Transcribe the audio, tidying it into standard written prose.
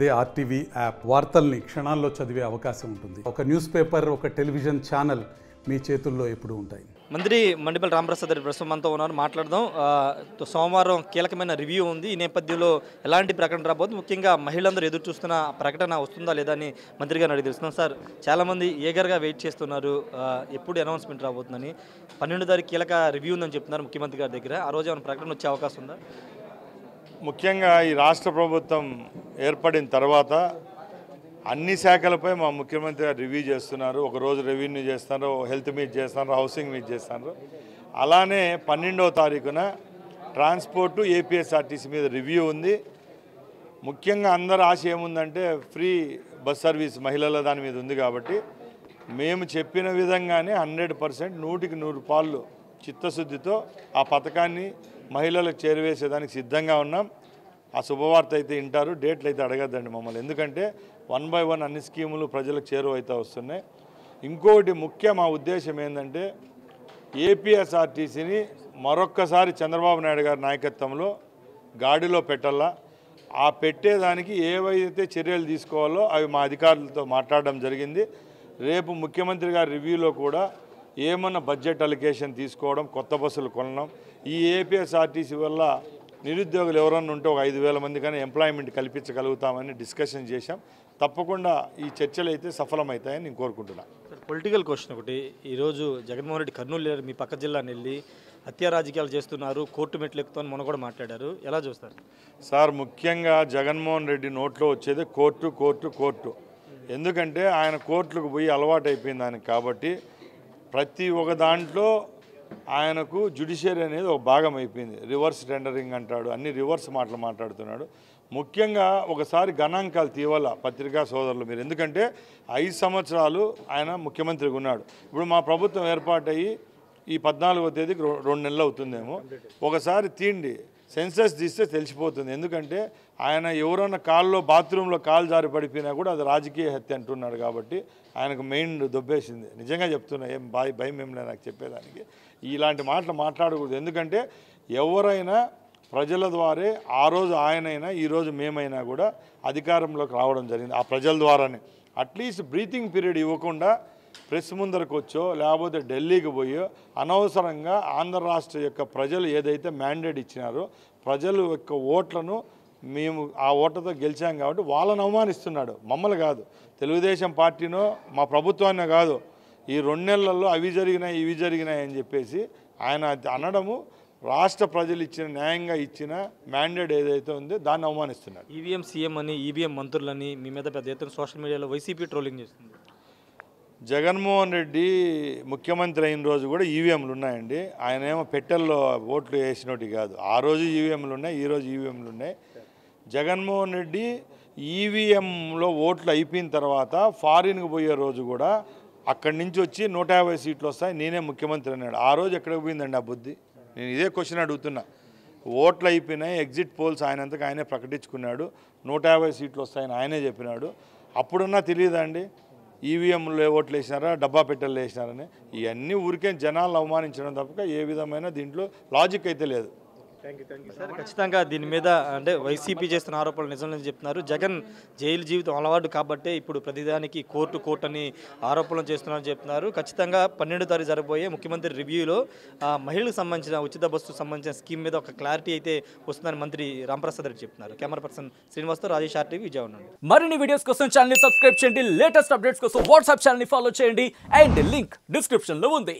అదే RTV app వార్తల్ని క్షణాల్లో చదివే అవకాశం ఉంటుంది. ఒక న్యూస్ పేపర్, ఒక టెలివిజన్ ఛానల్ మీ చేతుల్లో ఎప్పుడూ ఉంటాయి. మంత్రి మండిపల్లి రామప్రసాద్ రెడ్డి ప్రస్తుతం మనతో ఉన్నారు, మాట్లాడదాం. సోమవారం కీలకమైన రివ్యూ ఉంది. ఈ నేపథ్యంలో ఎలాంటి ప్రకటన రాబోతుంది, ముఖ్యంగా మహిళలందరూ ఎదురు చూస్తున్న ప్రకటన వస్తుందా లేదా అని మంత్రి గారిని అడిగి తెలుస్తున్నాం. సార్, చాలామంది ఏగర్గా వెయిట్ చేస్తున్నారు ఎప్పుడు అనౌన్స్మెంట్ రాబోతుందని. 12వ తారీఖు కీలక రివ్యూ ఉందని చెప్తున్నారు ముఖ్యమంత్రి గారి దగ్గర. ఆ రోజు ఏమైనా ప్రకటన వచ్చే అవకాశం ఉందా? ముఖ్యంగా ఈ రాష్ట్ర ప్రభుత్వం ఏర్పడిన తర్వాత అన్ని శాఖలపై మా ముఖ్యమంత్రి గారు రివ్యూ చేస్తున్నారు. ఒకరోజు రెవెన్యూ చేస్తున్నారు, హెల్త్ మీట్ చేస్తున్నారు, హౌసింగ్ మీట్ చేస్తున్నారు. అలానే 12వ తారీఖున ట్రాన్స్పోర్టు ఏపీఎస్ఆర్టీసీ మీద రివ్యూ ఉంది. ముఖ్యంగా అందరి ఆశ ఏముందంటే ఫ్రీ బస్ సర్వీస్ మహిళల దాని మీద ఉంది. కాబట్టి మేము చెప్పిన విధంగానే 100% 100కి 100 పాళ్ళు చిత్తశుద్ధితో ఆ పథకాన్ని మహిళలకు చేరవేసేదానికి సిద్ధంగా ఉన్నాం. ఆ శుభవార్త అయితే వింటారు, డేట్లు అయితే అడగద్దండి మమ్మల్ని. ఎందుకంటే 1 by 1 అన్ని స్కీములు ప్రజలకు చేరువైతే వస్తున్నాయి. ఇంకొకటి ముఖ్య మా ఉద్దేశం ఏంటంటే ఏపీఎస్ఆర్టీసీని మరొక్కసారి చంద్రబాబు నాయుడు గారి నాయకత్వంలో గాడిలో పెట్టాలా. ఆ పెట్టేదానికి ఏవైతే చర్యలు తీసుకోవాలో అవి మా అధికారులతో మాట్లాడడం జరిగింది. రేపు ముఖ్యమంత్రి గారి రివ్యూలో కూడా ఏమన్నా బడ్జెట్ అలికేషన్ తీసుకోవడం, కొత్త బస్సులు కొనడం, ఈ ఏపీఎస్ఆర్టీసీ వల్ల నిరుద్యోగులు ఎవరన్నా ఉంటే ఒక 5,000 మంది కానీ ఎంప్లాయ్మెంట్ కల్పించగలుగుతామని డిస్కషన్ చేశాం. తప్పకుండా ఈ చర్చలు అయితే సఫలమవుతాయని నేను కోరుకుంటున్నాను. పొలిటికల్ క్వశ్చన్ ఒకటి, ఈరోజు జగన్మోహన్ రెడ్డి కర్నూలు మీ పక్క జిల్లాని వెళ్ళి హత్యా రాజకీయాలు చేస్తున్నారు, కోర్టు మెట్లు ఎక్కుతామని మొన్న కూడా మాట్లాడారు. ఎలా చూస్తారు సార్? ముఖ్యంగా జగన్మోహన్ రెడ్డి నోట్లో వచ్చేది కోర్టు కోర్టు కోర్టు. ఎందుకంటే ఆయన కోర్టులకు పోయి అలవాటు అయిపోయింది ఆయనకు. కాబట్టి ప్రతి ఒక్క దాంట్లో ఆయనకు జ్యుడిషియరీ అనేది ఒక భాగం అయిపోయింది. రివర్స్ టెండరింగ్ అంటాడు, అన్ని రివర్స్ మాటలు మాట్లాడుతున్నాడు. ముఖ్యంగా ఒకసారి గణాంకాలు తీవాల పత్రికా సోదరులు మీరు. ఎందుకంటే 5 సంవత్సరాలు ఆయన ముఖ్యమంత్రిగా ఉన్నాడు. ఇప్పుడు మా ప్రభుత్వం ఏర్పాటయ్యి ఈ 14వ తేదీకి 2 నెలలు అవుతుందేమో. ఒకసారి తీండి, సెన్సస్ తీస్తే తెలిసిపోతుంది. ఎందుకంటే ఆయన ఎవరన్నా కాల్లో బాత్రూంలో కాలు జారి పడిపోయినా కూడా అది రాజకీయ హత్య అంటున్నాడు. కాబట్టి ఆయనకు మెయిన్ దొబ్బేసింది. నిజంగా చెప్తున్నా, ఏం భయం ఏం లేదు నాకు చెప్పేదానికి. ఇలాంటి మాటలు మాట్లాడకూడదు. ఎందుకంటే ఎవరైనా ప్రజల ద్వారే, ఆ రోజు ఆయనైనా ఈరోజు మేమైనా కూడా అధికారంలోకి రావడం జరిగింది ఆ ప్రజల ద్వారానే. అట్లీస్ట్ బ్రీతింగ్ పీరియడ్ ఇవ్వకుండా ప్రెస్ ముందరకు వచ్చో లేకపోతే ఢిల్లీకి పోయో అనవసరంగా ఆంధ్ర రాష్ట్ర యొక్క ప్రజలు ఏదైతే మ్యాండేట్ ఇచ్చినారో ప్రజల యొక్క ఓట్లను మేము ఆ ఓట్లతో గెలిచాం కాబట్టి వాళ్ళని అవమానిస్తున్నాడు. మమ్మల్ని కాదు, తెలుగుదేశం పార్టీనో మా ప్రభుత్వాన్ని కాదు. ఈ 2 నెలల్లో అవి జరిగినాయి ఇవి జరిగినాయి అని చెప్పేసి ఆయన అనడము రాష్ట్ర ప్రజలు ఇచ్చిన న్యాయంగా ఇచ్చిన మ్యాండేట్ ఏదైతే ఉందో దాన్ని అవమానిస్తున్నాడు. ఈవీఎం సీఎం అని, ఈవీఎం మంత్రులని మీ మీద పెద్ద ఎత్తున సోషల్ మీడియాలో వైసీపీ ట్రోలింగ్ చేస్తుంది. జగన్మోహన్ రెడ్డి ముఖ్యమంత్రి అయిన రోజు కూడా ఈవీఎంలు ఉన్నాయండి. ఆయన ఏమో పెట్టెల్లో ఓట్లు వేసినట్టు కాదు. ఆ రోజు ఈవీఎంలు ఉన్నాయి, ఈరోజు ఈవీఎంలు ఉన్నాయి. జగన్మోహన్ రెడ్డి ఈవీఎంలో ఓట్లు అయిపోయిన తర్వాత ఫారిన్కి పోయే రోజు కూడా అక్కడి నుంచి వచ్చి 150 సీట్లు వస్తాయి, నేనే ముఖ్యమంత్రి అన్నాడు. ఆ రోజు ఎక్కడికి పోయిందండి ఆ బుద్ధి? నేను ఇదే క్వశ్చన్ అడుగుతున్నా. ఓట్లు అయిపోయినాయి, ఎగ్జిట్ పోల్స్ ఆయనంతకు ఆయనే ప్రకటించుకున్నాడు, 150 సీట్లు వస్తాయని ఆయనే చెప్పినాడు. అప్పుడున్నా తెలియదండి ఈవీఎంలో ఓట్లు వేసినారా, డబ్బా పెట్టెలు వేసినారని? ఇవన్నీ ఊరికే జనాలను అవమానించడం తప్ప ఏ విధమైన దీంట్లో లాజిక్ అయితే లేదు. సార్, ఖచ్చితంగా దీని మీద అంటే వైసీపీ చేస్తున్న ఆరోపణలు నిజమని చెప్తున్నారు. జగన్ జైలు జీవితం అలవాటు కాబట్టే ఇప్పుడు ప్రతిదానికి కోర్టు అని ఆరోపణలు చేస్తున్నారని చెప్తున్నారు. ఖచ్చితంగా 12వ తారీఖు జరగబోయే ముఖ్యమంత్రి రివ్యూలో మహిళలకు సంబంధించిన ఉచిత బస్సు సంబంధించిన స్కీమ్ మీద ఒక క్లారిటీ అయితే వస్తుందని మంత్రి రామప్రసాద్ రెడ్డి చెప్తున్నారు. కెమెరా పర్సన్ శ్రీనివాస్తో రాజేష్, RTV, విజయవాడ నుండి. మరిన్ని వీడియోస్ కోసం ఛానల్ సబ్స్క్రైబ్ చేయండి, లేటెస్ట్ అప్డేట్స్ కోసం వాట్సాప్ ఛానల్ ఫాలో చేయండి అండ్ లింక్ డిస్క్రిప్షన్ లో ఉంది.